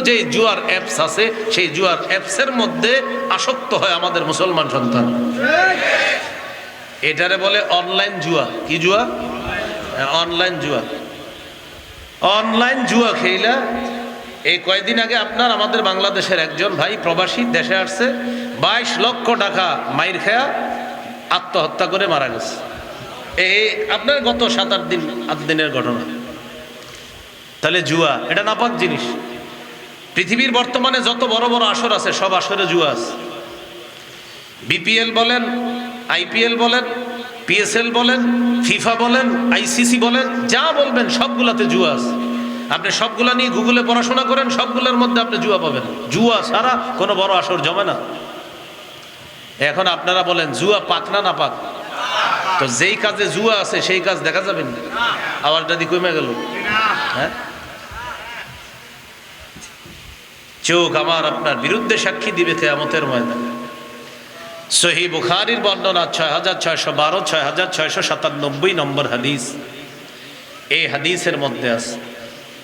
যেই জুয়ার অ্যাপস আছে সেই জুয়ার অ্যাপসের মধ্যে আসক্ত হয় আমাদের মুসলমান সন্তান। এটারে বলে অনলাইন জুয়া। কি জুয়া? অনলাইন জুয়া। অনলাইন জুয়া খেইলা এই কয়েকদিন আগে আপনার আমাদের বাংলাদেশের একজন ভাই প্রবাসী দেশে আসছে, 22 লক্ষ টাকা মাইর খেয়া আত্মহত্যা করে মারা গেছে। এই আপনার গত 7-8 দিনের ঘটনা। তাহলে জুয়া এটা নাপাক জিনিস। পৃথিবীর বর্তমানে যত বড় বড় আসর আছে সব আসরে জুয়া আছে। বিপিএল বলেন, আইপিএল বলেন, পিএসএল বলেন, ফিফা বলেন, আইসিসি বলেন, যা বলবেন সবগুলাতে জুয়া আছে। আপনি সবগুলা নিয়ে গুগলে পড়াশোনা করেন, সবগুলোর মধ্যে আপনি জুয়া পাবেন। জুয়া ছাড়া কোনো বড় আসর জমে না। এখন আপনারা বলেন জুয়া পাক না না পাক? তো যেই কাজে জুয়া আছে সেই কাজ দেখা যাবে না। আওয়াজটা দিয়ে কমে গেল। হ্যাঁ, চোখ আমার আপনার বিরুদ্ধে সাক্ষী দিবে কিয়ামতের ময়দানে। সহিহ বুখারীর বর্ণনা 6612, 6697 নম্বর হাদিস। এই হাদিসের মধ্যে আছে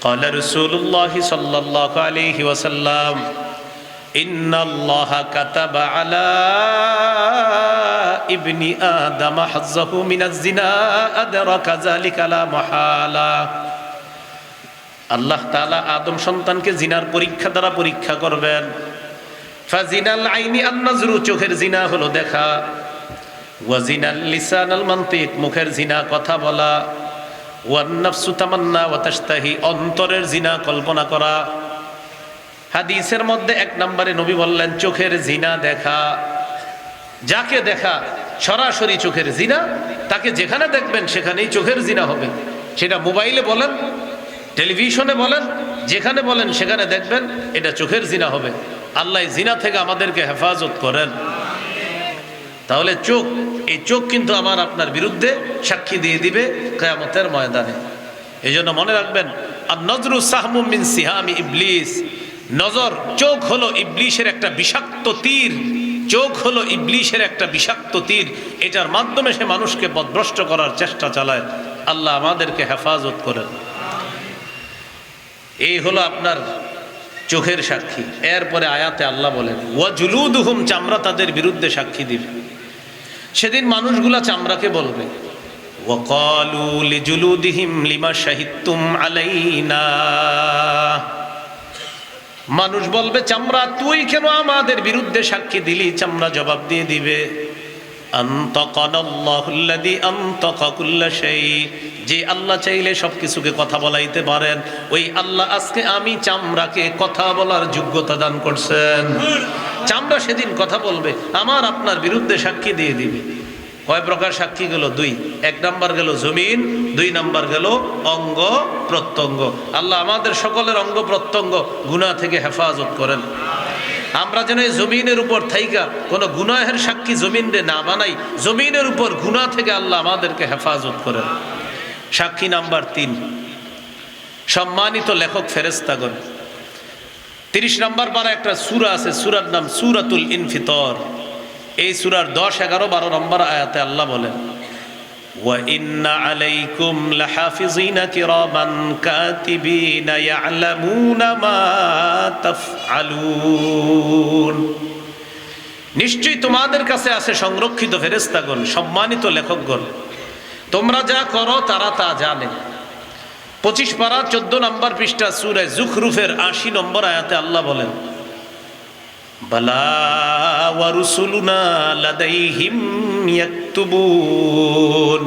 ক্বালা রাসূলুল্লাহ সাল্লাল্লাহু আলাইহি ওয়াসাল্লাম ইন্নাল্লাহা কাতাবা আলা ইবনি আদম হাজ্জাহু মিনাজ জিনা আদরাকা যালিকা লা মাহালা। আল্লাহ তাআলা আদম সন্তানকে জিনার পরীক্ষা দ্বারা পরীক্ষা করবেন। ফাজিনাল আইনি আন-নাজরু, চোখের জিনা হলো দেখা। ওয়াজিনাল লিসান আল মানতিক, মুখের জিনা কথা বলা। ওয়ান নাফসু তামান্না ওয়া তাশতাহি, অন্তরের জিনা কল্পনা করা। হাদিসের মধ্যে 1 নম্বরে নবী বললেন চোখের জিনা দেখা। যাকে দেখা সরাসরি চোখের জিনা, তাকে যেখানে দেখবেন সেখানেই চোখের জিনা হবে। সেটা মোবাইলে বলেন, টেলিভিশনে বলেন, যেখানে বলেন সেখানে দেখবেন এটা চোখের জিনা হবে। আল্লাহ জিনা থেকে আমাদেরকে হেফাজত করেন। তাহলে চোখ, এই চোখ কিন্তু আমার আপনার বিরুদ্ধে সাক্ষী দিয়ে দিবে কিয়ামতের ময়দানে। এই জন্য মনে রাখবেন আন-নজরু সাহমুম মিন সিহামি ইবলিস। নজর, চোখ হলো ইবলিশের একটা বিষাক্ত তীর। চোখ হলো ইবলিশের একটা বিষাক্ত তীর। এটার মাধ্যমে সে মানুষকে পথভ্রষ্ট করার চেষ্টা চালায়। আল্লাহ আমাদেরকে হেফাজত করেন। এই হলো আপনার চোখের সাক্ষী। এরপরে আয়াতে আল্লাহ বলেন ওয়া জুলুদুহুম, চামড়া তাদের বিরুদ্ধে সাক্ষী দিবে। সেদিন মানুষগুলা চামড়াকে বলবে ওয়া ক্বালু লিজুলুদিহিম লিমা শাহিদতুম আলাইনা। মানুষ বলবে চামড়া, তুই কেন আমাদের বিরুদ্ধে সাক্ষী দিলি? চামড়া জবাব দিয়ে দিবে আনতাকানাল্লাহুল্লাযী আনতাকা কুল্লা শাই, যে আল্লাহ চাইলে সবকিছুকে কথা বলাইতে পারেন, ওই আল্লাহ আজকে আমি চামড়াকে কথা বলার যোগ্যতা দান করছেন। চামড়া সেদিন কথা বলবে, আমার আপনার বিরুদ্ধে সাক্ষী দিয়ে দিবে। কয় প্রকার সাক্ষী গেল? 2। 1 নাম্বার গেল জমিন, 2 নাম্বার গেল অঙ্গ প্রত্যঙ্গ। আল্লাহ আমাদের সকলের অঙ্গ প্রত্যঙ্গ গুনাহ থেকে হেফাজত করেন। আমরা যেন এই জমিনের উপর থাইকা কোনো গুনাহের সাক্ষী জমিনে না বানাই। জমিনের উপর গুনাহ থেকে আল্লাহ আমাদেরকে হেফাজত করেন। সাক্ষী নাম্বার 3, সম্মানিত লেখক ফেরেশতাগণ। 30 নাম্বার পারা একটা সূরা আছে, সূরার নাম সূরাতুল ইনফিতর। এই সূরার 10, 11, 12 নম্বর আয়াতে আল্লাহ বলেন ওয়া ইন্না আলাইকুম লাহাফিজিনা কিরামান কাতিবিনা ইয়ালামুনা মা তাফআলুন। নিশ্চয়ই তোমাদের কাছে আছে সংরক্ষিত ফেরেশতাগণ, সম্মানিত লেখকগণ। তোমরা যা করো তারা তা জানে। 25 পারা 14 নম্বর পৃষ্ঠা সূরা যুখরুফের 80 নম্বর আয়াতে আল্লাহ বলেন বালা ওয়া রুসুলুনা লাদাইহিম ইয়াকতুবুন।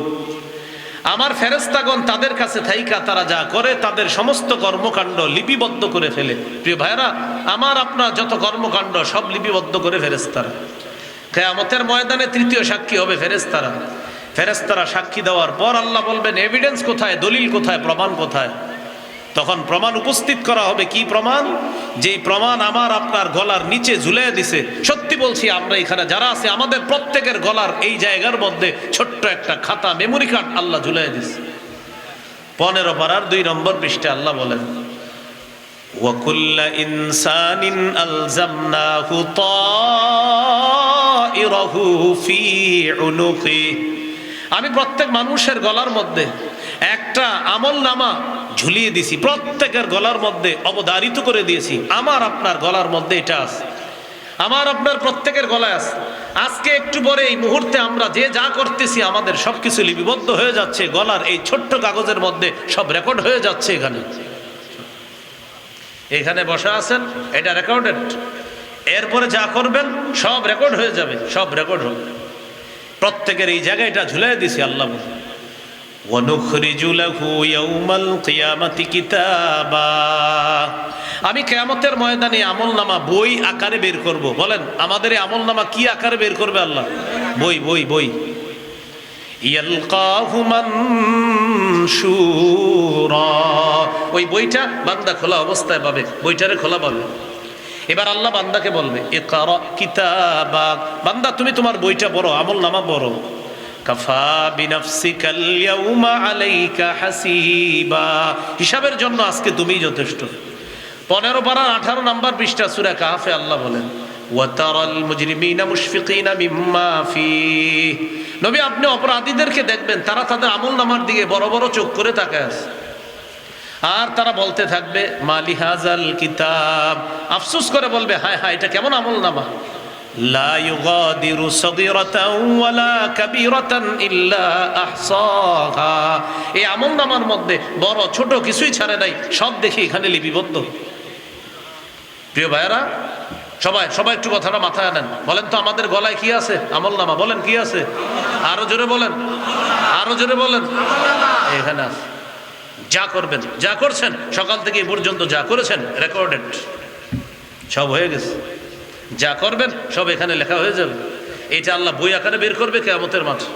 আমার ফেরেশতাগণ তাদের কাছে থাইকা তারা যা করে তাদের সমস্ত কর্মকাণ্ড লিপিবদ্ধ করে ফেলে। প্রিয় ভাইরা, আমার আপনার যত কর্মকাণ্ড সব লিপিবদ্ধ করে ফেরেশতারা। কিয়ামতের ময়দানে 3য় সাক্ষী হবে ফেরেশতারা। ফেরেশতারা সাক্ষী দেওয়ার পর আল্লাহ বলবেন এভিডেন্স কোথায়, দলিল কোথায়, প্রমাণ কোথায়? তখন প্রমাণ উপস্থিত করা হবে। কি প্রমাণ? যেই প্রমাণ আমার আপনার গলার নিচে ঝুলিয়ে দিছে। সত্যি বলছি, আমরা এখানে যারা আছে আমাদের প্রত্যেকের গলার এই জায়গার মধ্যে ছোট্ট একটা খাতা, মেমোরি কার্ড আল্লাহ ঝুলিয়ে দিছে। 15 পারার 2 নম্বর পৃষ্ঠাে আল্লাহ বলেন ওয়া কুল্লা ইনসানিন আলজামনাহু তাইরাহু ফি উনুকি। আমি প্রত্যেক মানুষের গলার মধ্যে একটা আমলনামা ঝুলিয়ে দিছি, প্রত্যেকের গলার মধ্যে অবধারিত করে দিয়েছি। আমার আপনার গলার মধ্যে এটা আছে, আমার আপনার প্রত্যেকের গলায় আছে। আজকে একটু পরে এই মুহূর্তে আমরা যে যা করতেছি আমাদের সবকিছু লিপিবদ্ধ হয়ে যাচ্ছে গলার এই ছোট্ট কাগজের মধ্যে, সব রেকর্ড হয়ে যাচ্ছে। এখানে বসা আছেন, এটা রেকর্ডেড। এরপরে যা করবেন সব রেকর্ড হয়ে যাবে, সব রেকর্ড হবে। প্রত্যেকের এই জায়গায় এটা ঝুলাই দিছি আল্লাহ। ওয়ানুখরিজু লাহু ইয়াউমাল কিয়ামাতি কিতাবা, আমি কিয়ামতের ময়দানে আমলনামা বই আকারে বের করব। বলেন আমাদের এই আমলনামা কি আকারে বের করবে আল্লাহ? বই বই বই। ইয়ালকাহু মানশুরা, ওই বইটা বান্দা খোলা অবস্থায় পাবে, বইটারে খোলা পাবে। এবার আল্লাহ বান্দাকে বলবে ইকরা কিতাবাক, বান্দা তুমি তোমার বইটা পড়ো, আমলনামা পড়ো। কাফা বিনাফসিকাল ইয়াউমা আলাইকা হাসিবা, হিসাবের জন্য আজকে তুমিই যথেষ্ট। 15 পারা 18 নম্বর পৃষ্ঠা সূরা কাহফে আল্লাহ বলেন ওয়াতারাল মুজরিমিনা মুশফিকিনা মিম্মা ফিহি, নবী আপনি অপরাধীদেরকে দেখবেন তারা তাদের আমলনামার দিকে বড় বড় চোখ করে তাকায় আছে, আর তারা বলতে থাকবে মালি হাজাল কিতাব, আফসোস করে বলবে হায় হায় এটা কেমন আমলনামা। লা ইউগাদিরু সগীরাতাও ওয়ালা কাবীরাতান ইল্লা আহসাহা, এই আমলনামার মধ্যে বড় ছোট কিছুই ছাড়ে নাই, সব দেখি এখানে লিপিবদ্ধ। প্রিয় ভাইয়েরা, সবাই সবাই একটু কথাটা মাথায় আনেন। বলেন তো আমাদের গলায় কি আছে? আমলনামা। বলেন কি আছে? আরো জোরে বলেন, আরো জোরে বলেন। এখানে আছে। যা করবেন, যা করছেন সকাল থেকে এই পর্যন্ত যা করেছেন রেকর্ডেড, সব হয়ে গেছে। যা করবেন সব এখানে লেখা হয়ে যাবে। এটা আল্লাহ বই আকারে বের করবে কিয়ামতের মাঠে।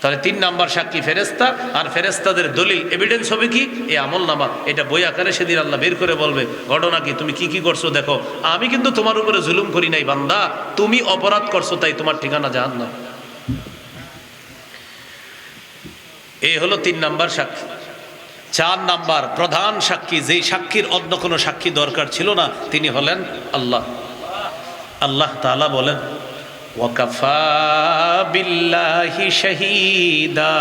তাহলে 3 নাম্বার সাক্ষী ফেরেশতা, আর ফেরেশতাদের দলিল এভিডেন্স হবে কি? এই আমলনামা। এটা বই আকারে সেদিন আল্লাহ বের করে বলবে ঘটনা কি, তুমি কি কি করছো দেখো, আমি কিন্তু তোমার উপরে জুলুম করি নাই বান্দা, তুমি অপরাধ করছো তাই তোমার ঠিকানা জাহান্নাম। এই হলো 3 নাম্বার সাক্ষী। 4 নাম্বার প্রধান সাক্ষী, যেই সাক্ষীর অন্য কোনো সাক্ষী দরকার ছিল না, তিনি হলেন আল্লাহ। আল্লাহ তাআলা বলেন ওয়াকাফা বিল্লাহি শাহীদা,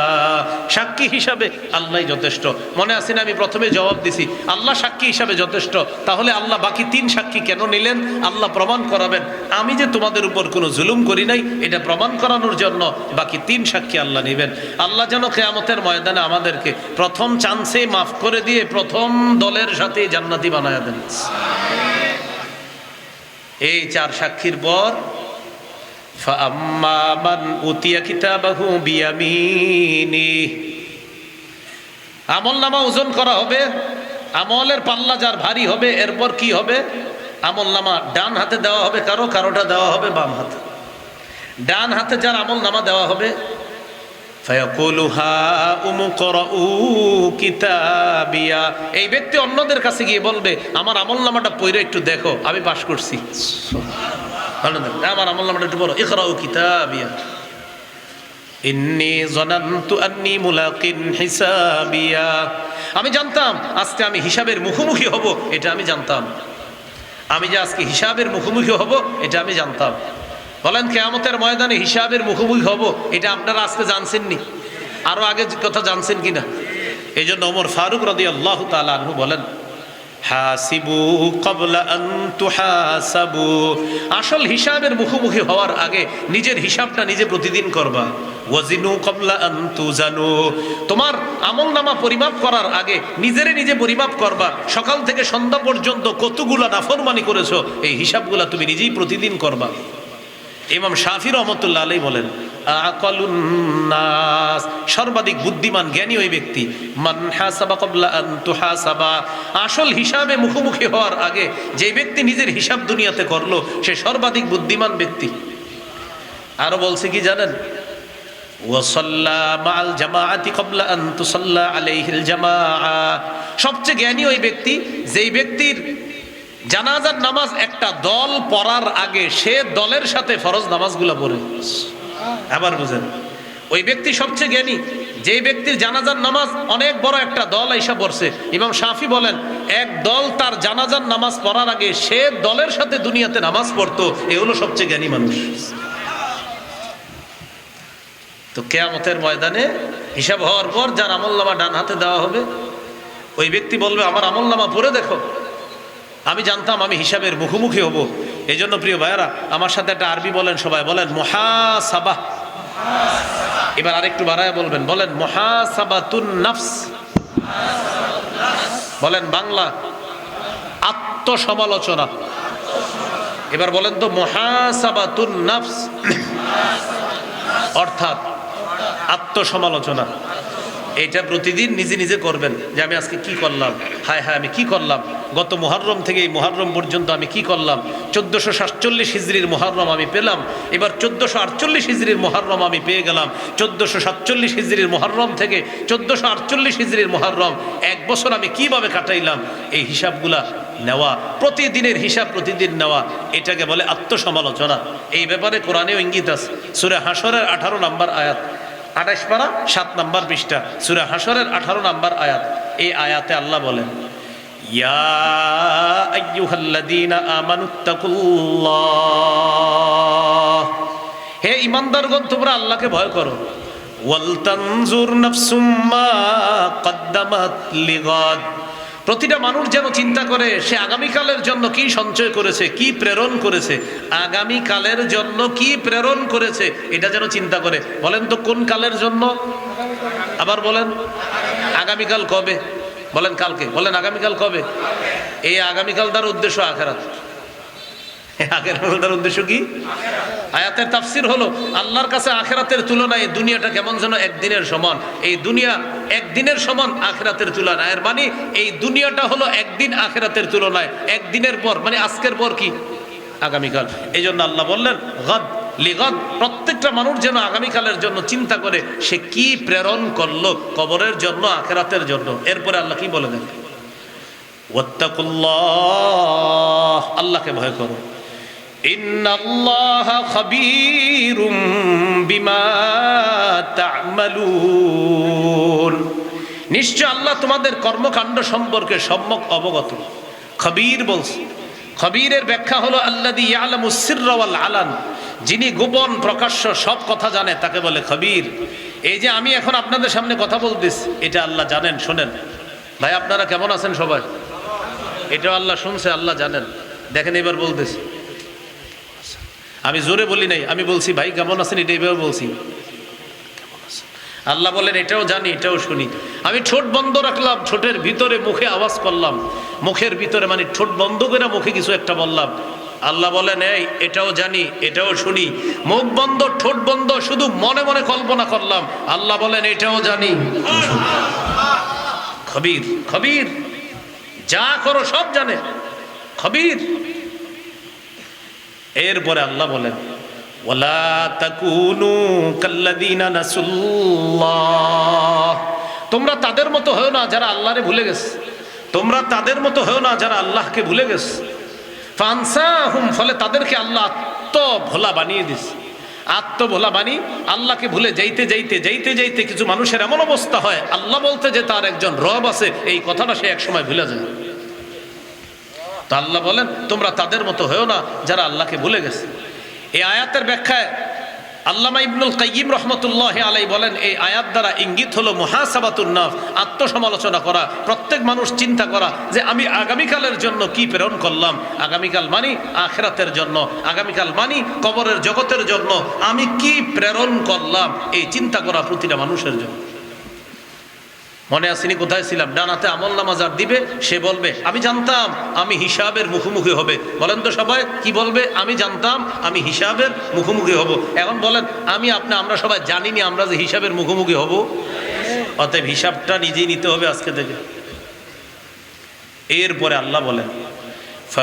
সাক্ষী হিসাবে আল্লাহই যথেষ্ট। মনে আছে না আমি প্রথমে জবাব দিছি আল্লাহ সাক্ষী হিসাবে যথেষ্ট, তাহলে আল্লাহ বাকি 3 সাক্ষী কেন নিলেন? আল্লাহ প্রমাণ করাবেন আমি যে তোমাদের উপর কোনো জুলুম করি নাই, এটা প্রমাণ করানোর জন্য বাকি 3 সাক্ষী আল্লাহ নেবেন। আল্লাহ যেন কিয়ামতের ময়দানে আমাদেরকে প্রথম চান্সে মাফ করে দিয়ে প্রথম দলের সাথে জান্নাতি বানায়া দেন। এই 4 সাক্ষীর পর ফাআম্মা মান উতিয়া কিতাবাহু বিয়ামিনি, আমলনামা ওজন করা হবে, আমলের পাল্লা যার ভারী হবে এরপর কি হবে? আমলনামা ডান হাতে দেওয়া হবে কারো, কারোটা দেওয়া হবে বাম হাতে। ডান হাতে যার আমলনামা দেওয়া হবে ফায়াকুলু হাউম করাউ কিতাবিয়া, এই ব্যক্তি অন্যদের কাছে গিয়ে বলবে আমার আমলনামাটা পড়ে একটু দেখো আমি পাস করছি। আমার আমলনামাটা একটু বলো, ইকরাউ কিতাবিয়া ইন্নী যানানতু আন্নী মুলাকিন হিসাবিয়া, আমি জানতাম আজকে আমি হিসাবের মুখোমুখি হব, এটা আমি জানতাম। আমি যে আজকে হিসাবের মুখোমুখি হব এটা আমি জানতাম। বলেন কিয়ামতের ময়দানে হিসাবের মুখোমুখি হব, এটা আপনারা আজকে জানছেননি? আরো আগে কথা জানছেন কিনা? এই জন্য ওমর ফারুক রাদিয়াল্লাহু তাআলা আনহু বলেন হাসিবু ক্বাবলা আন তুহাসাবু, আসল হিসাবের মুখোমুখি হওয়ার আগে নিজের হিসাবটা নিজে প্রতিদিন করবা। ওয়াজিনু ক্বাবলা আন তুজানু, তোমার আমলনামা পরিমাপ করার আগে নিজেরে নিজে পরিমাপ করবা। সকাল থেকে সন্ধ্যা পর্যন্ত কতগুলা নাফরমানি করেছো এই হিসাবগুলা তুমি নিজেই প্রতিদিন করবা। ইমাম শাফি রহমতুল্লাহ আলাইহি বলেন আকালুন নাস, সর্বাধিক বুদ্ধিমান জ্ঞানী ওই ব্যক্তি মান হাসাবা ক্বাবলা আন তুহাসাবা, আসল হিসাবে মুখোমুখি হওয়ার আগে যে ব্যক্তি নিজের হিসাব দুনিয়াতে করলো সে সর্বাধিক বুদ্ধিমান ব্যক্তি। আরো বলছে কি জানেন? ওয়াসাল্লা মাআল জামাআতি ক্বাবলা আন তুসাল্লা আলাইহিল জামাআ, সবচেয়ে জ্ঞানী ওই ব্যক্তি যেই ব্যক্তির জানাজার নামাজ একটা দল পড়ার আগে সে দলের সাথে ফরজ নামাজগুলো পড়ে। আবার বুঝেন, ওই ব্যক্তি সবচেয়ে জ্ঞানী যেই ব্যক্তির জানাজার নামাজ অনেক বড় একটা দল আইসা পড়ছে। ইমাম শাফি বলেন এক দল তার জানাজার নামাজ পড়ার আগে সে দলের সাথে দুনিয়াতে নামাজ পড়তো, এ হলো সবচেয়ে জ্ঞানী মানুষ। তো কিয়ামতের ময়দানে হিসাব হওয়ার পর যার আমলনামা ডান হাতে দেওয়া হবে, ওই ব্যক্তি বলবে আমার আমলনামা পড়ে দেখো, আমি জানতাম আমি হিসাবের মুখোমুখি হব। এই জন্য প্রিয় ভাইয়েরা, আমার সাথে একটা আরবি বলেন, সবাই বলেন মুহাসাবা। এবার আরেকটু বাড়ায় বলবেন, বলেন মুহাসাবাতুন নাফস। বলেন বাংলা, আত্মসমালোচনা। এবার বলেন তো মুহাসাবাতুন নাফস অর্থাৎ আত্মসমালোচনা। এটা প্রতিদিন নিজে নিজে করবেন যে আমি আজকে কি করলাম, হায় হায় আমি কি করলাম, গত মুহররম থেকে এই মুহররম পর্যন্ত আমি কি করলাম। 1447 হিজরির মুহররম আমি পেলাম, এবার 1448 হিজরির মুহররম আমি পেয়ে গেলাম। 1447 হিজরির মুহররম থেকে 1448 হিজরির মুহররম, এক বছর আমি কিভাবে কাটাইলাম, এই হিসাবগুলা নেওয়া, প্রতিদিনের হিসাব প্রতিদিন নেওয়া, এটাকে বলে আত্মসমালোচনা। এই ব্যাপারে কোরআনেও ইঙ্গিত আছে। সূরা হাশরের 18 নম্বর আয়াত, 28 পারা 7 নম্বর পৃষ্ঠা, সূরা হাশরের 18 নম্বর আয়াত। এই আয়াতে আল্লাহ বলেন, ইয়া আইয়ুহাল্লাযীনা আমানুত্তাকুল্লাহ, হে ঈমানদারগণ তোমরা আল্লাহকে ভয় করো। ওয়াল তানজুর নাফসুম মা কদ্দামাত লিগাদ, প্রতিটা মানুষ যেন চিন্তা করে সে আগামীকালের জন্য কি সঞ্চয় করেছে, কি প্রেরণ করেছে, আগামীকালের জন্য কি প্রেরণ করেছে, এটা যেন চিন্তা করে। বলেন তো কোন কালের জন্য? আবার বলেন আগামীকাল কবে? বলেন কালকে। বলেন আগামীকাল কবে? এই আগামীকাল তার উদ্দেশ্য আখিরাত। আখিরাতের উদ্দেশ্য কি? আয়াতের তাফসীর হলো আল্লাহর কাছে আখিরাতের তুলনায় এই দুনিয়াটা কেমন যেন একদিনের সমান। এই দুনিয়া একদিনের সমান আখিরাতের তুলনায়, এর মানে এই দুনিয়াটা হলো একদিন আখিরাতের তুলনায়, একদিনের পর মানে আজকের পর কি? আগামীকাল। এই জন্য আল্লাহ বললেন গাদ লিগাদ, প্রত্যেকটা মানুষ যেন আগামীকালের জন্য চিন্তা করে সে কি প্রেরণ করলো, কবরের জন্য, আখিরাতের জন্য। এরপরে আল্লাহ কি বলে দেন? ওয়াত্তাকুল্লাহ, আল্লাহকে ভয় করো। ইন্নাল্লাহা খাবীরুম বিমা তা'মালুন, নিশ্চয় আল্লাহ তোমাদের কর্মকাণ্ড সম্পর্কে সম্যক অবগত। খবীর বলছে, খবীরের ব্যাখ্যা হলো আল্লাযী ইয়ালামুস সিররা ওয়াল আলান, যিনি গোপন প্রকাশ্য সব কথা জানে তাকে বলে খবীর। এই যে আমি এখন আপনাদের সামনে কথা বলতেছি, এটা আল্লাহ জানেন, শোনেন। ভাই আপনারা কেমন আছেন সবাই? এটাও আল্লাহ শুনছে, আল্লাহ জানেন। দেখেন এবার বলতেছি, আমি জোরে বলি নাই, আমি বলছি ভাই কেমন আছেন, এটা এইভাবে বলছি। আল্লাহ বলেন এটাও জানি, এটাও শুনি। আমি ঠোঁট বন্ধ রাখলাম, ঠোঁটের ভিতরে মুখে আওয়াজ করলাম, মুখের ভিতরে মানে ঠোঁট বন্ধ করে মুখে কিছু একটা বললাম। আল্লাহ বলেন এই এটাও জানি, এটাও শুনি। মুখ বন্ধ, ঠোঁট বন্ধ, শুধু মনে মনে কল্পনা করলাম। আল্লাহ বলেন এটাও জানি। খবীর, খবীর, যা করো সব জানে, খবীর। এরপরে আল্লাহ বলেন ওয়ালা তাকুনু কাল্লাযীনা নাসুল্লাহ, তোমরা তাদের মতো হও না যারা আল্লাহরে ভুলে গেছে। তোমরা তাদের মতো হও না যারা আল্লাহকে ভুলে গেছে। ফানসাহুম, ফলে তাদেরকে আল্লাহ আত্মভোলা বানিয়ে দিছে। আত্মভোলা বানি আল্লাহকে ভুলে যাইতে যাইতে যাইতে যাইতে কিছু মানুষের এমন অবস্থা হয়, আল্লাহ বলতে যে তার একজন রব আছে, এই কথাটা সে একসময় ভুলে যায়। তো আল্লাহ বলেন তোমরা তাদের মতো হও না যারা আল্লাহকে ভুলে গেছে। এই আয়াতের ব্যাখ্যায় আল্লামা ইবনুল কাইয়িম রাহমাতুল্লাহি আলাইহি বলেন এই আয়াত দ্বারা ইঙ্গিত হলো মুহাসাবাতুন নাফস, আত্মসমালোচনা করা। প্রত্যেক মানুষ চিন্তা করা যে আমি আগামীকালের জন্য কি প্রেরণ করলাম। আগামীকাল মানি আখিরাতের জন্য, আগামীকাল মানি কবরের জগতের জন্য আমি কি প্রেরণ করলাম, এই চিন্তা করা প্রতিটা মানুষের জন্য। মনে আসেনি কোথায় ছিলাম? ডানাতে আমল নামা যার দিবে সে বলবে আমি জানতাম আমি হিসাবের মুখোমুখি হবে। বলেন তো সবাই কি বলবে? আমি জানতাম আমি হিসাবের মুখোমুখি হব। এখন বলেন আমরা সবাই জানিনি আমরা যে হিসাবের মুখোমুখি হব। অতএব হিসাবটা নিজেই নিতে হবে আজকে থেকে। এরপরে আল্লাহ বলেন